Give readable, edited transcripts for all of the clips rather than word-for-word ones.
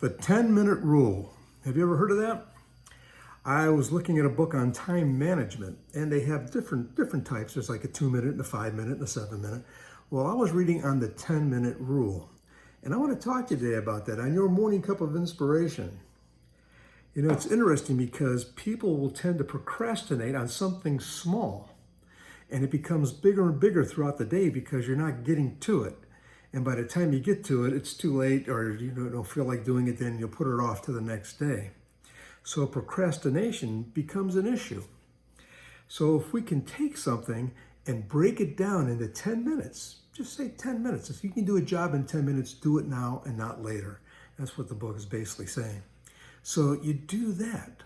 The 10-minute rule. Have you ever heard of that? I was looking at a book on time management, and they have different types. There's like a 2-minute and a 5-minute and a 7-minute. Well, I was reading on the 10-minute rule, and I want to talk to you today about that on your morning cup of inspiration. You know, it's interesting because people will tend to procrastinate on something small, and it becomes bigger and bigger throughout the day because you're not getting to it. And by the time you get to it, it's too late, or you don't feel like doing it, then you'll put it off to the next day. So procrastination becomes an issue. So if we can take something and break it down into 10 minutes, just say 10 minutes. If you can do a job in 10 minutes, do it now and not later. That's what the book is basically saying. So you do that.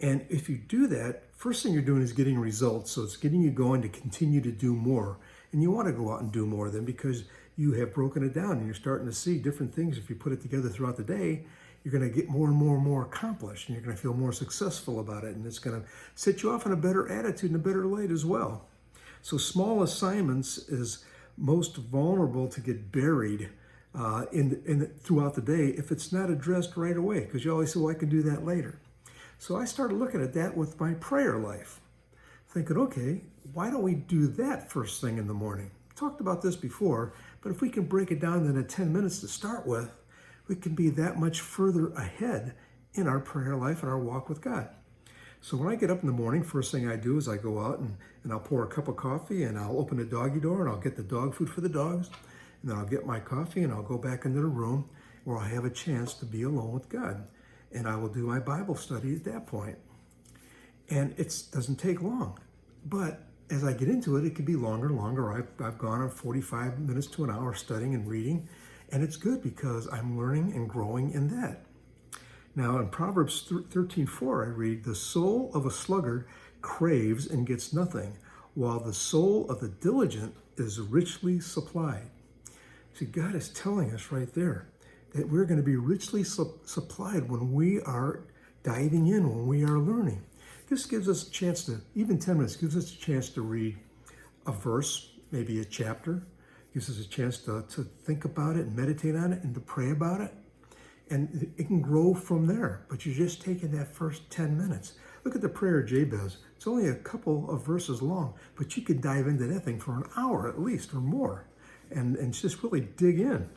And if you do that, first thing you're doing is getting results. So it's getting you going to continue to do more. And you want to go out and do more then because you have broken it down and you're starting to see different things. If you put it together throughout the day, you're going to get more and more and more accomplished, and you're going to feel more successful about it. And it's going to set you off in a better attitude and a better light as well. So small assignments is most vulnerable to get buried throughout the day if it's not addressed right away, because you always say, well, I can do that later. So I started looking at that with my prayer life, thinking, okay, why don't we do that first thing in the morning? We talked about this before, but if we can break it down into 10 minutes to start with, we can be that much further ahead in our prayer life and our walk with God. So when I get up in the morning, first thing I do is I go out and I'll pour a cup of coffee and I'll open the doggy door and I'll get the dog food for the dogs. And then I'll get my coffee and I'll go back into the room where I have a chance to be alone with God. And I will do my Bible study at that point. And it doesn't take long. But as I get into it, it can be longer and longer. I've gone on 45 minutes to an hour studying and reading. And it's good because I'm learning and growing in that. Now in Proverbs 13:4, I read, the soul of a sluggard craves and gets nothing, while the soul of the diligent is richly supplied. See, God is telling us right there that we're going to be richly supplied when we are diving in, when we are learning. This gives us a chance to, even 10 minutes, gives us a chance to read a verse, maybe a chapter, gives us a chance to think about it and meditate on it and to pray about it. And it can grow from there, but you're just taking that first 10 minutes. Look at the prayer of Jabez. It's only a couple of verses long, but you could dive into that thing for an hour at least or more and just really dig in.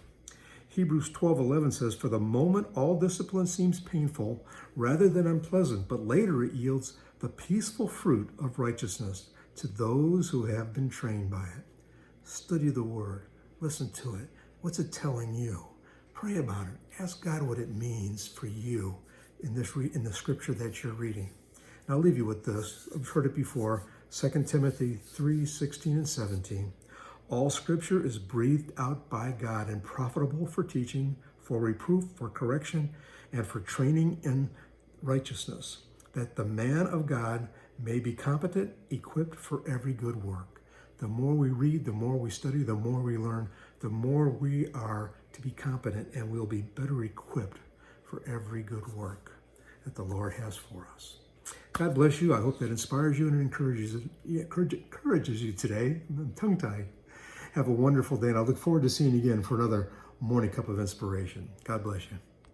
Hebrews 12:11 says, for the moment all discipline seems painful rather than unpleasant, but later it yields the peaceful fruit of righteousness to those who have been trained by it. Study the word, listen to it. What's it telling you? Pray about it. Ask God what it means for you in the scripture that you're reading. And I'll leave you with this. I've heard it before, 2 Timothy 3:16 and 17. All scripture is breathed out by God and profitable for teaching, for reproof, for correction, and for training in righteousness, that the man of God may be competent, equipped for every good work. The more we read, the more we study, the more we learn, the more we are to be competent, and we'll be better equipped for every good work that the Lord has for us. God bless you. I hope that inspires you and encourages you today. I'm tongue-tied. Have a wonderful day, and I look forward to seeing you again for another morning cup of inspiration. God bless you.